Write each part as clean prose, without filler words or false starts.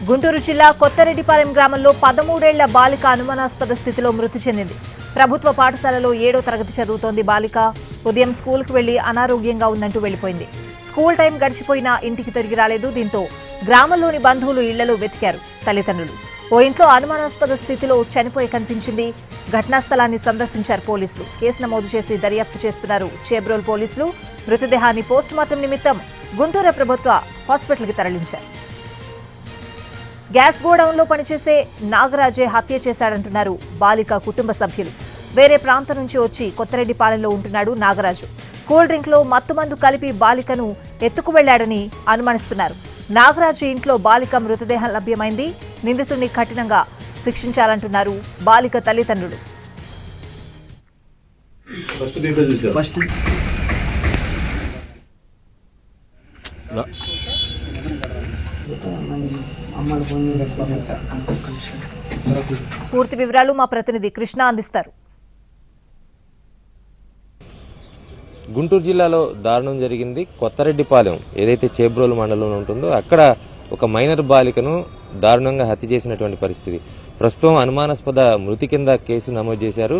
గుంటూరు జిల్లా కొత్తరెడ్డిపాలెం గ్రామంలో 13 ఏళ్ల బాలిక అనుమానాస్పద స్థితిలో మృతి చెందింది. ప్రభుత్వ పాఠశాలలో 7వ తరగతి చదువుతోంది బాలిక. ఉదయం స్కూల్కు వెళ్లి అనారోగ్యంగా ఉందంటూ వెళ్లిపోయింది. స్కూల్ టైం గడిచిపోయినా ఇంటికి తిరిగి రాలేదు. దీంతో గ్రామంలోని బంధువులు ఇళ్లలో వెతికారు. తల్లిదండ్రులు ఓ ఇంట్లో అనుమానాస్పద స్థితిలో చనిపోయి కనిపించింది. ఘటనా స్థలాన్ని సందర్శించారు పోలీసులు. కేసు నమోదు చేసి దర్యాప్తు చేస్తున్నారు చేబ్రోల్ పోలీసులు. మృతదేహాన్ని పోస్టుమార్టం నిమిత్తం గుంటూరు ప్రభుత్వ హాస్పిటల్కి తరలించారు. గ్యాస్ గోడౌన్లో పనిచేసే నాగరాజే హత్య చేశాడంటున్నారు బాలిక కుటుంబ సభ్యులు. వేరే ప్రాంతం నుంచి వచ్చి కొత్తరెడ్డిపాలెంలో ఉంటున్నాడు నాగరాజు. కూల్ డ్రింక్ లో మత్తుమందు కలిపి బాలికను ఎత్తుకు వెళ్లాడని అనుమానిస్తున్నారు. నాగరాజు ఇంట్లో బాలిక మృతదేహం లభ్యమైంది. నిందితుడిని కఠినంగా శిక్షించాలంటున్నారు బాలిక తల్లిదండ్రులు. పూర్తి వివరాలు మా ప్రతినిధి కృష్ణ అందిస్తారు. గుంటూరు జిల్లాలో దారుణం జరిగింది. కొత్తరెడ్డిపాలెం ఏదైతే చేబ్రోలు మండలంలో ఉంటుందో అక్కడ ఒక మైనర్ బాలికను దారుణంగా హత్య చేసినటువంటి పరిస్థితి. ప్రస్తుతం అనుమానాస్పద మృతి కింద కేసు నమోదు చేశారు.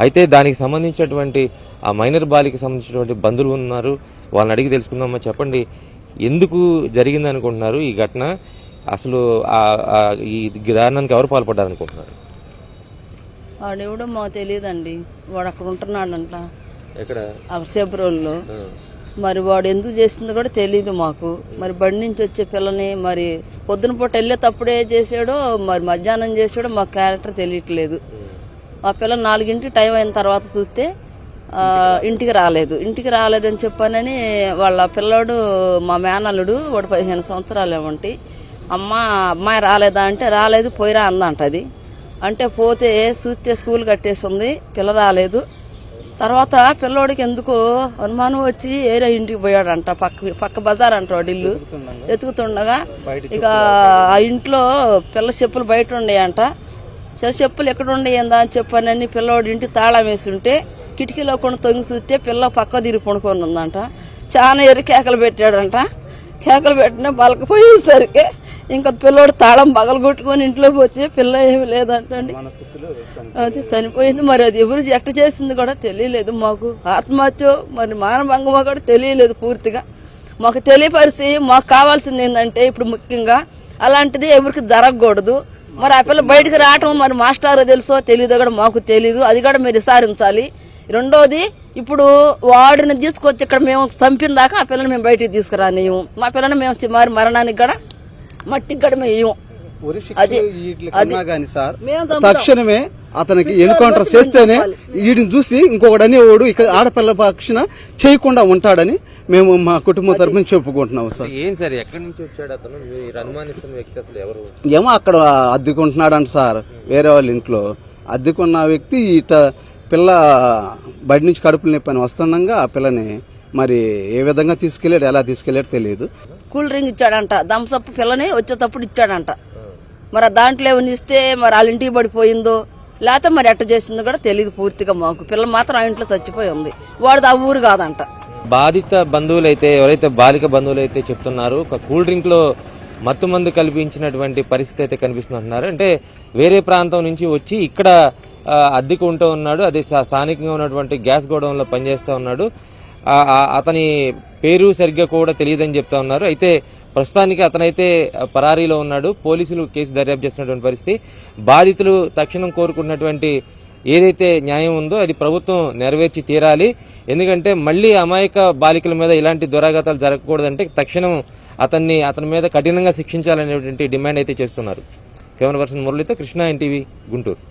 అయితే దానికి సంబంధించినటువంటి ఆ మైనర్ బాలికకి సంబంధించినటువంటి బంధువులు ఉన్నారు. వాళ్ళని అడిగి తెలుసుకుందామా. చెప్పండి, ఎందుకు జరిగింది అనుకుంటున్నారు ఈ ఘటన? అసలు ఈ దారుణానికి ఎవరు పాల్పడ్డారనుకుంటున్నారు? వాడెవడో మాకు తెలియదండి. వాడు అక్కడ ఉంటున్నాడంట, ఎక్కడ చేబ్రోల్లో. మరి వాడు ఎందుకు చేసిందో కూడా తెలియదు మాకు. మరి బడి నుంచి వచ్చే పిల్లని మరి పొద్దున పూట వెళ్ళేటప్పుడే చేసాడో మరి మధ్యాహ్నం చేసాడో మాకు క్యారెక్టర్ తెలియట్లేదు. ఆ పిల్ల 4 టైం అయిన తర్వాత చూస్తే ఇంటికి రాలేదని చెప్పానని వాళ్ళ పిల్లోడు మా మేనల్లుడు వాడు 15 సంవత్సరాలు ఏమంటే అమ్మాయి రాలేదా అంటే రాలేదు పోయిరా అందంట. అది అంటే పోతే చూస్తే స్కూల్ కట్టేసి ఉంది, పిల్ల రాలేదు. తర్వాత పిల్లోడికి ఎందుకో అనుమానం వచ్చి ఏరే ఇంటికి పోయాడంట. పక్క బజార్ అంట వాడి ఇల్లు. ఎతుకుతుండగా ఇక ఆ ఇంట్లో పిల్ల చెప్పులు బయట ఉండేయంట. సరే చెప్పులు ఎక్కడ ఉండేయందా అని చెప్పానని పిల్లోడి ఇంటి తాళం వేసి ఉంటే కిటికీలో కొన్ని తొంగి చూస్తే పిల్ల పక్క తిరిగి పడుకొని ఉందంట. చాలా ఎర్రి కేకలు పెట్టాడంట. కేకలు పెట్టినా బలకపోయేసరికి ఇంకా పిల్లోడు తాళం పగలగొట్టుకొని ఇంట్లో పోతే పిల్ల ఏమి లేదంటండి. అది చనిపోయింది. మరి అది ఎవరు ఎట్ట చేసింది కూడా తెలియలేదు మాకు. ఆత్మహత్య మరి మానభంగమో కూడా తెలియలేదు పూర్తిగా. మాకు తెలియపరిచి మాకు కావాల్సింది ఏంటంటే ఇప్పుడు ముఖ్యంగా అలాంటిది ఎవరికి జరగకూడదు. మరి ఆ పిల్ల బయటకు రావటం మరి మాస్టర్ తెలుసో తెలియదో కూడా మాకు తెలీదు. అది కూడా మీరు విచారించాలి. రెండోది, ఇప్పుడు వాడిని తీసుకొచ్చి ఇక్కడ మేము చంపిన దాకా ఆ పిల్లని మేము బయటికి తీసుకురానియము. మా పిల్లని మేము మరి మరణానికి కూడా మట్టికి కూడా మేము తక్షణమే అతనికి ఎన్కౌంటర్ చేస్తేనే వీడిని చూసి ఇంకొకటి అనేవాడు ఇక ఆడపిల్ల పక్షిన చేయకుండా ఉంటాడని మేము మా కుటుంబం తరఫున చెప్పుకుంటున్నాము సార్. ఏం సార్, ఎక్కడి నుంచి వచ్చాడు అతను? అనుమానిస్తున్న వ్యక్తి అసలు ఎవరు? ఏమో అక్కడ అద్దెకుంటున్నాడంట సార్. వేరే వాళ్ళ ఇంట్లో అద్దెకున్న వ్యక్తి ఇట పిల్ల బడి నుంచి కడుపులు నొప్పి అని వస్తుండగా ఆ పిల్లని మరి ఏ విధంగా తీసుకెళ్లాడు, ఎలా తీసుకెళ్లాడు తెలియదు. కూల్ డ్రింక్ ఇచ్చాడంట, థమ్సప్ పిల్లని వచ్చేటప్పుడు ఇచ్చాడంట. మరి దాంట్లో ఏమైనా ఇస్తే మరి వాళ్ళ ఇంటికి పడిపోయిందో లేకపోతే మరి ఎట్ట చేసిందో కూడా తెలియదు పూర్తిగా మాకు. పిల్ల మాత్రం ఆ ఇంట్లో చచ్చిపోయి ఉంది. వాడు ఆ ఊరు కాదంట. బాధిత బంధువులైతే ఎవరైతే బాలిక బంధువులైతే చెప్తున్నారు ఒక కూల్ డ్రింక్ లో మత్తుమందు కల్పించినటువంటి పరిస్థితి అయితే కనిపిస్తున్నారు. అంటే వేరే ప్రాంతం నుంచి వచ్చి ఇక్కడ అద్దెకు ఉంటూ ఉన్నాడు. అదే స్థానికంగా ఉన్నటువంటి గ్యాస్ గోడౌన్ లో పనిచేస్తూ ఉన్నాడు. అతని పేరు సరిగ్గా కూడా తెలియదని చెప్తా ఉన్నారు. అయితే ప్రస్తుతానికి అతనైతే పరారీలో ఉన్నాడు. పోలీసులు కేసు దర్యాప్తు చేస్తున్నటువంటి పరిస్థితి. బాధితులు తక్షణం కోరుకున్నటువంటి ఏదైతే న్యాయం ఉందో అది ప్రభుత్వం నెరవేర్చి తీరాలి. ఎందుకంటే మళ్లీ అమాయక బాలికల మీద ఇలాంటి దురాఘాతాలు జరగకూడదంటే తక్షణం అతని మీద కఠినంగా శిక్షించాలనేటువంటి డిమాండ్ అయితే చేస్తున్నారు. కెమెరా పర్సన్ మురళితో కృష్ణ, ఎన్టీవీ, గుంటూరు.